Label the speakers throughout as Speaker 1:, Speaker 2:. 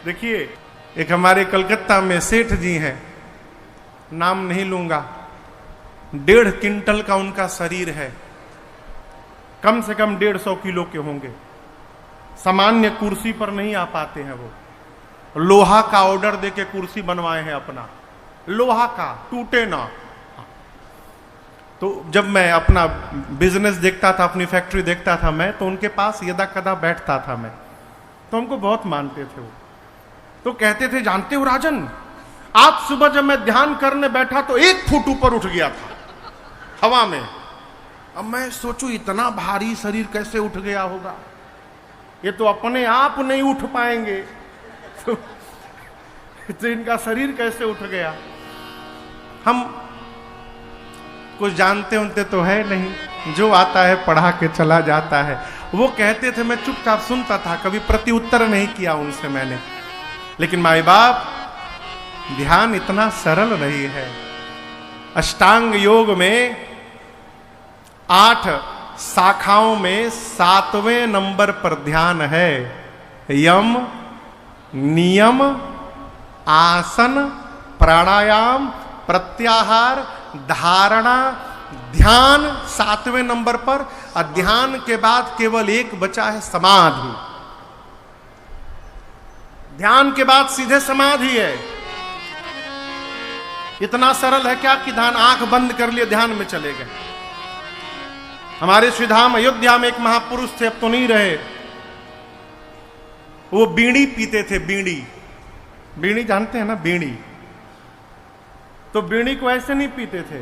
Speaker 1: देखिए, एक हमारे कलकत्ता में सेठ जी हैं, नाम नहीं लूंगा, 1.5 क्विंटल का उनका शरीर है, कम से कम 150 किलो के होंगे। सामान्य कुर्सी पर नहीं आ पाते हैं वो, लोहा का ऑर्डर देके कुर्सी बनवाए हैं अपना, लोहा का, टूटे ना। तो जब मैं अपना बिजनेस देखता था, अपनी फैक्ट्री देखता था मैं, तो उनके पास यदा कदा बैठता था मैं, तो हमको बहुत मानते थे वो। तो कहते थे, जानते हो राजन, आज सुबह जब मैं ध्यान करने बैठा तो 1 फुट ऊपर उठ गया था हवा में। अब मैं सोचूं इतना भारी शरीर कैसे उठ गया होगा, ये तो अपने आप नहीं उठ पाएंगे तो इनका शरीर कैसे उठ गया। हम कुछ जानते उनते तो है नहीं, जो आता है पढ़ा के चला जाता है। वो कहते थे, मैं चुपचाप सुनता था, कभी प्रत्युत्तर नहीं किया उनसे मैंने। लेकिन माई बाप, ध्यान इतना सरल नहीं है। अष्टांग योग में 8 शाखाओं में 7वें नंबर पर ध्यान है। यम, नियम, आसन, प्राणायाम, प्रत्याहार, धारणा, ध्यान 7वें नंबर पर। और ध्यान के बाद केवल एक बचा है, समाधि। ध्यान के बाद सीधे समाधि है। इतना सरल है क्या कि ध्यान, आंख बंद कर लिए ध्यान में चले गए। हमारे श्रीधाम अयोध्या में एक महापुरुष थे, अब तो नहीं रहे। वो बीड़ी पीते थे, बीड़ी। बीड़ी जानते हैं ना, बीड़ी। तो बीड़ी को ऐसे नहीं पीते थे,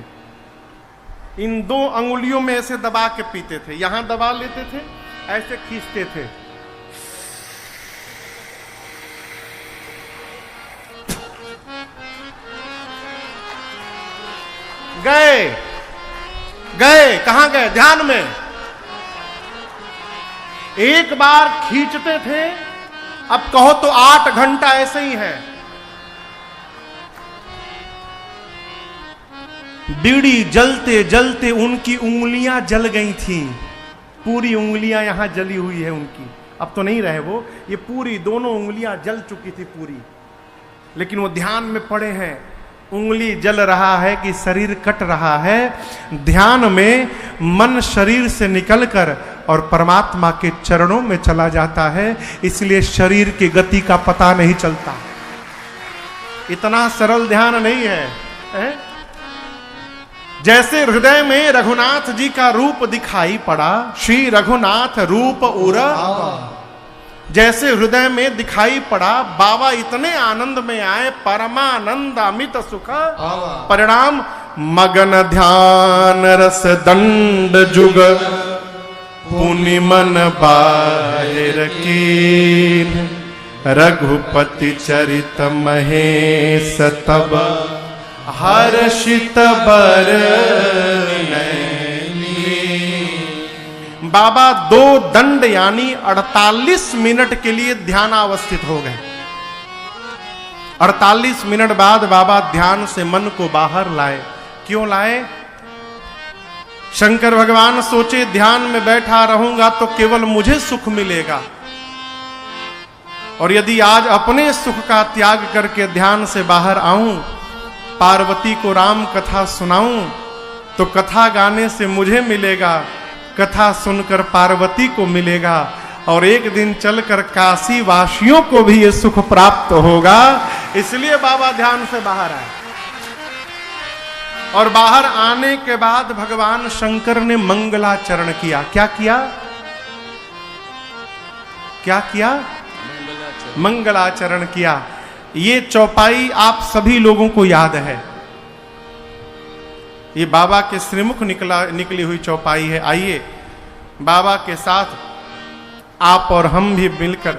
Speaker 1: इन 2 अंगुलियों में ऐसे दबा के पीते थे। यहां दबा लेते थे, ऐसे खींचते थे। गए गए कहां गए? ध्यान में। एक बार खींचते थे, अब कहो तो 8 घंटा ऐसे ही है। बीड़ी जलते जलते उनकी उंगलियां जल गई थी, पूरी उंगलियां यहां जली हुई है उनकी। अब तो नहीं रहे वो, ये पूरी दोनों उंगलियां जल चुकी थी पूरी। लेकिन वो ध्यान में पड़े हैं, उंगली जल रहा है कि शरीर कट रहा है। ध्यान में मन शरीर से निकलकर और परमात्मा के चरणों में चला जाता है, इसलिए शरीर की गति का पता नहीं चलता। इतना सरल ध्यान नहीं है? जैसे हृदय में रघुनाथ जी का रूप दिखाई पड़ा, श्री रघुनाथ रूप उर, जैसे हृदय में दिखाई पड़ा, बाबा इतने आनंद में आए, परमानंद अमित सुख। परिणाम, मगन ध्यान रस दंड जुग, पुनि मन बाहिर कीन, रघुपति चरित महेश तब, हर्षित बर। बाबा 2 दंड यानी 48 मिनट के लिए ध्यानावस्थित हो गए। 48 मिनट बाद बाबा ध्यान से मन को बाहर लाए। क्यों लाए? शंकर भगवान सोचे, ध्यान में बैठा रहूंगा तो केवल मुझे सुख मिलेगा, और यदि आज अपने सुख का त्याग करके ध्यान से बाहर आऊं, पार्वती को राम कथा सुनाऊं, तो कथा गाने से मुझे मिलेगा, कथा सुनकर पार्वती को मिलेगा, और एक दिन चलकर काशी वासियों को भी ये सुख प्राप्त होगा। इसलिए बाबा ध्यान से बाहर आए। और बाहर आने के बाद भगवान शंकर ने मंगलाचरण किया। क्या किया? क्या किया? मंगलाचरण किया। ये चौपाई आप सभी लोगों को याद है, ये बाबा के श्रीमुख निकली हुई चौपाई है। आइए बाबा के साथ आप और हम भी मिलकर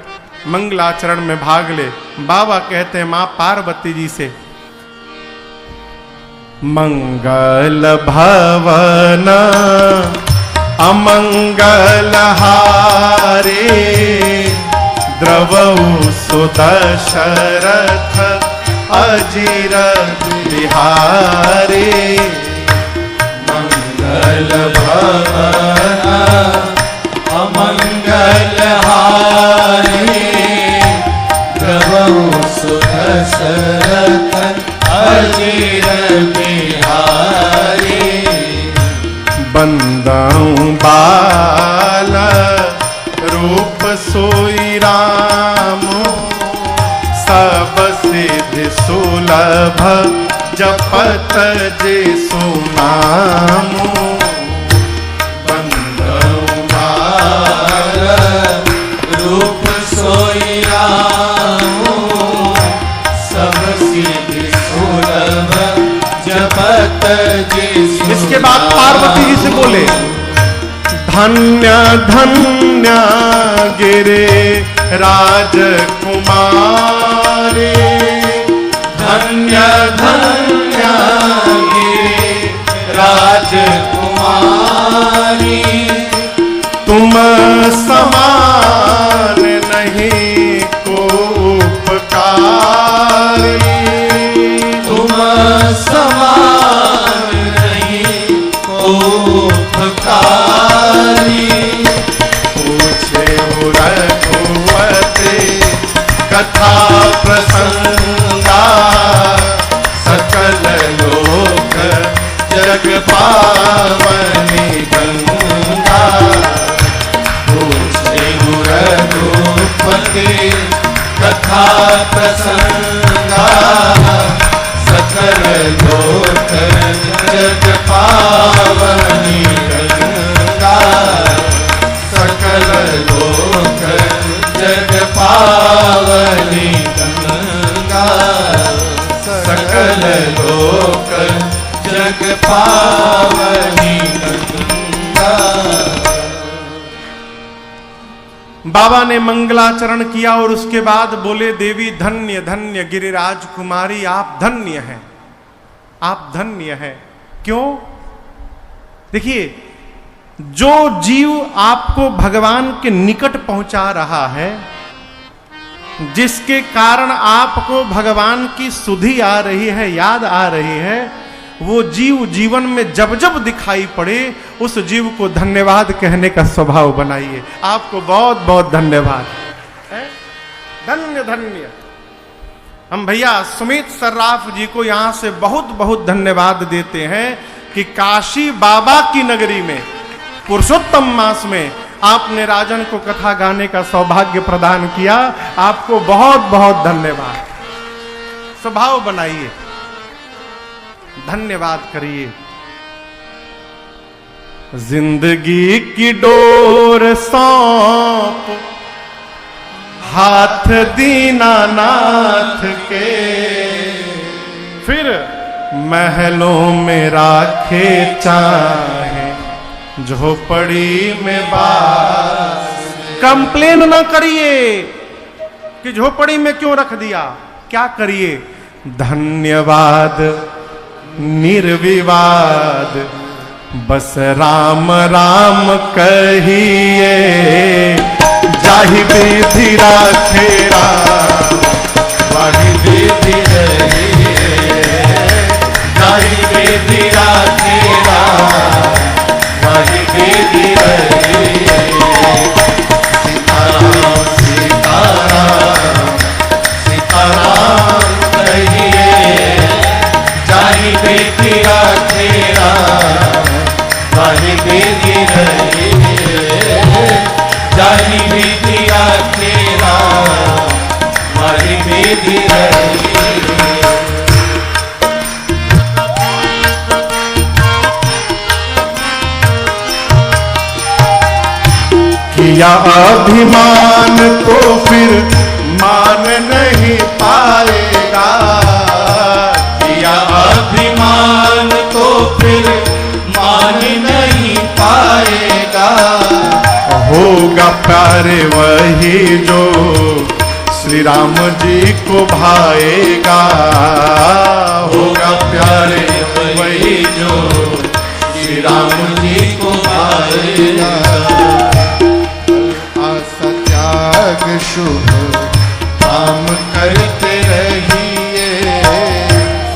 Speaker 1: मंगलाचरण में भाग ले। बाबा कहते हैं मां पार्वती जी से, मंगल भवन अमंगल हारे, द्रवौ सुदशरथ अजिर बिहारे।
Speaker 2: मंगल भवन अमंगल हारे, द्रवौ सुदशरथ अजीर बिहारी।
Speaker 1: बंदाऊं बाल रूप सोई राम, सब सिद्धि सुलभ जपत जे सुनाम।
Speaker 2: बंदाऊं बाल रूप सोई राम, सब सिद्धि सुलभ जपत जे सुनाम।
Speaker 1: इसके बाद पार्वती जी से बोले, धन्य धन्य गिरे राजकुमारी,
Speaker 2: धन्य धन्य गिरे राजकुमारी।
Speaker 1: तुम समान नहीं को उपकारी,
Speaker 2: तुम समान नहीं को उपकारी।
Speaker 1: पूछे रघुपति कथा प्रसंगा, सकल लोक जग पावनी गंगा।
Speaker 2: पूछे रघुपति कथा प्रसंगा, सकल लोक जग पावनी गंगा। सकल लोक जग पावनी गंगा। सकल लोक जग पावनी गंगा।
Speaker 1: बाबा ने मंगलाचरण किया और उसके बाद बोले, देवी धन्य धन्य गिरिराज कुमारी, आप धन्य हैं, आप धन्य हैं। क्यों? देखिए, जो जीव आपको भगवान के निकट पहुंचा रहा है, जिसके कारण आपको भगवान की सुधि आ रही है, याद आ रही है, वो जीव जीवन में जब जब दिखाई पड़े, उस जीव को धन्यवाद कहने का स्वभाव बनाइए। आपको बहुत बहुत धन्यवाद है? धन्य धन्य। हम भैया सुमित सर्राफ जी को यहां से बहुत बहुत धन्यवाद देते हैं कि काशी बाबा की नगरी में पुरुषोत्तम मास में आपने राजन को कथा गाने का सौभाग्य प्रदान किया। आपको बहुत बहुत धन्यवाद। स्वभाव बनाइए, धन्यवाद करिए। जिंदगी की डोर सौंप हाथ दीनानाथ के, फिर महलों में राखे चाहे झोपड़ी में बास। कंप्लेन ना करिए कि झोपड़ी में क्यों रख दिया, क्या करिए? धन्यवाद निर्विवाद, बस राम राम कहिए, जाहि विधि राखे राम,
Speaker 2: वाहि विधि रहिए, जाहि विधि राखे राम, वाहि विधि रहिए। सीताराम सीताराम सीताराम कहिए, जाहि विधि राखे राम, वाहि विधि रहिए, जाहि विधि राखे राम, वाहि विधि रहिए।
Speaker 1: किया अभिमान तो फिर मान नहीं पाएगा,
Speaker 2: किया अभिमान तो फिर मान नहीं पाएगा।
Speaker 1: होगा प्यार वही जो श्री राम जी को भाएगा,
Speaker 2: होगा प्यार वही जो श्री राम जी को भाएगा। आशा त्याग शुभ काम करते रहिए,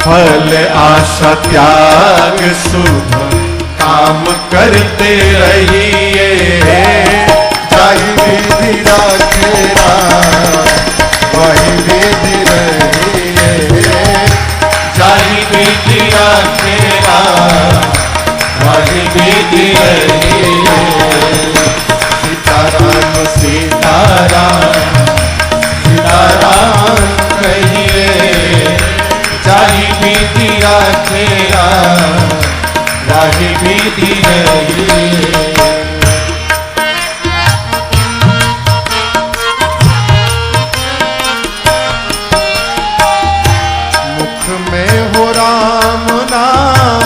Speaker 1: फल आशा त्याग शुभ काम करते रहिए,
Speaker 2: जाहि विधि राखे राम, वाहि विधि विधि रही। राम नाम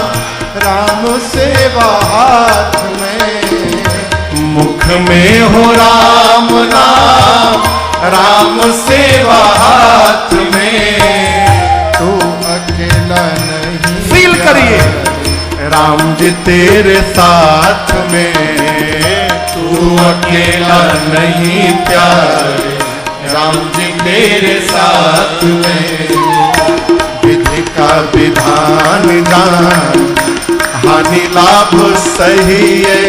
Speaker 2: राम सेवा हाथ में,
Speaker 1: मुख में हो राम नाम राम सेवा हाथ में,
Speaker 2: तू अकेला नहीं
Speaker 1: फील करिए राम जी तेरे साथ में,
Speaker 2: तू अकेला नहीं प्यारे राम जी तेरे साथ में। विधि का विधान जान हानि लाभ सही है,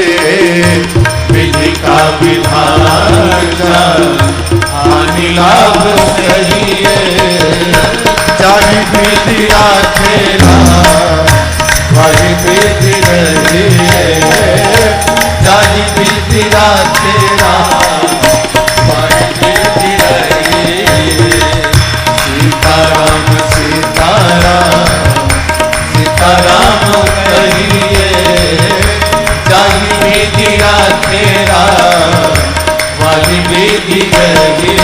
Speaker 2: विधि का विधान जान हानि लाभ सही है। जाहि विधि आखेला वही विधि रही है, जाहि विधि आखेला वही विधि रही है। सीताराम सीताराम सीताराम कहिए, जाहि विधि आखेला वही विधि रही।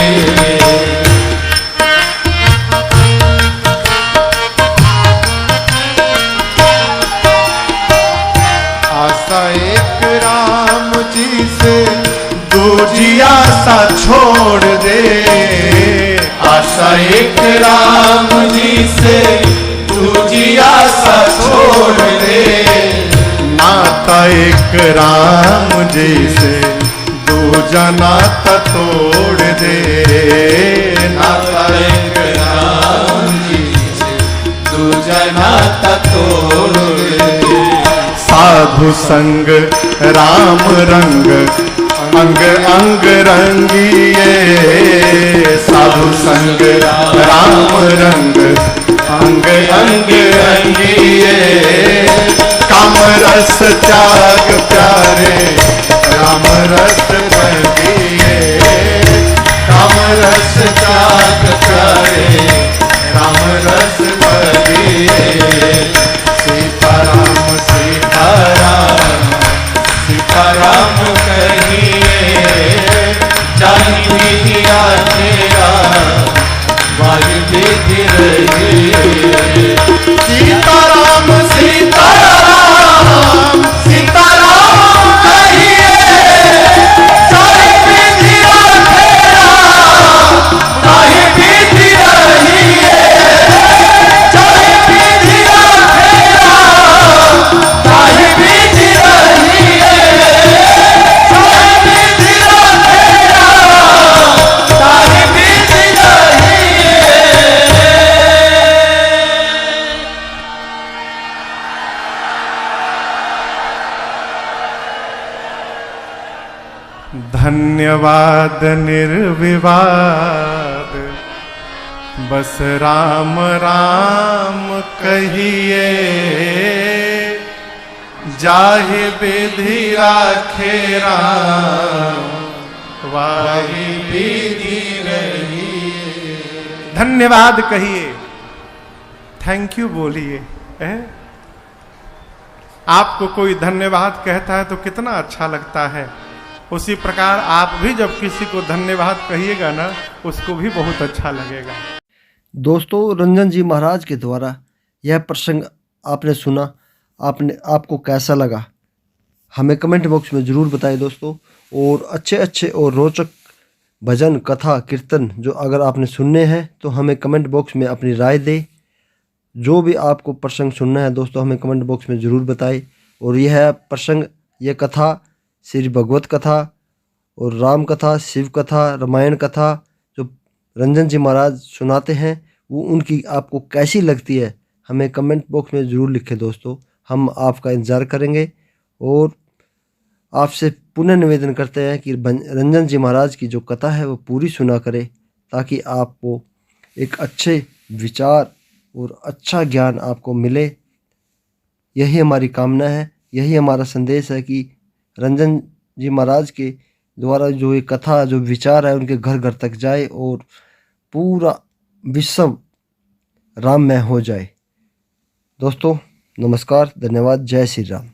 Speaker 2: आशा एक राम जी से दूजी आशा छोड़ दे, आशा एक राम जी से दूजी आशा छोड़ दे। नाता एक राम जी से दूजा नाता तोड़ दे, नाता एक राम जी से दूजा नाता तोड़ दे। साधु संग राम रंग अंग अंग रंगिए, साधु संग राम रंग अंग अंग रंगिए। काम रस त्याग प्यारे राम रस रंगिए, काम रस त्याग प्यारे राम रस रंगिए। सीताराम सीताराम सीताराम कहिए, जाहि विधि आखेला वही विधि रही। सीताराम सीताराम सीताराम कहिए, जाहि विधि आखेला वही विधि रही। जाहि विधि आखेला वही विधि रही। धन्यवाद निर्विवाद बस राम राम कहिए, जाहि विधि राखे राम वाही विधि रही। धन्यवाद कहिए, थैंक यू बोलिए। आपको कोई धन्यवाद कहता है तो कितना अच्छा लगता है। उसी प्रकार आप भी जब किसी को धन्यवाद कहिएगा ना, उसको भी बहुत अच्छा लगेगा।
Speaker 3: दोस्तों, रंजन जी महाराज के द्वारा यह प्रसंग आपने सुना, आपको कैसा लगा हमें कमेंट बॉक्स में ज़रूर बताएं दोस्तों। और अच्छे अच्छे और रोचक भजन कथा कीर्तन जो अगर आपने सुनने हैं तो हमें कमेंट बॉक्स में अपनी राय दें। जो भी आपको प्रसंग सुनना है दोस्तों, हमें कमेंट बॉक्स में ज़रूर बताएं। और यह प्रसंग, यह कथा श्री भगवत कथा और राम कथा, शिव कथा, रामायण कथा जो रंजन जी महाराज सुनाते हैं, वो उनकी आपको कैसी लगती है हमें कमेंट बॉक्स में ज़रूर लिखें दोस्तों। हम आपका इंतज़ार करेंगे और आपसे पुनः निवेदन करते हैं कि रंजन जी महाराज की जो कथा है वो पूरी सुना करें, ताकि आपको एक अच्छे विचार और अच्छा ज्ञान आपको मिले। यही हमारी कामना है, यही हमारा संदेश है कि रंजन जी महाराज के द्वारा जो ये कथा, जो विचार है, उनके घर घर तक जाए और पूरा विश्व राममय हो जाए। दोस्तों नमस्कार, धन्यवाद, जय श्री राम।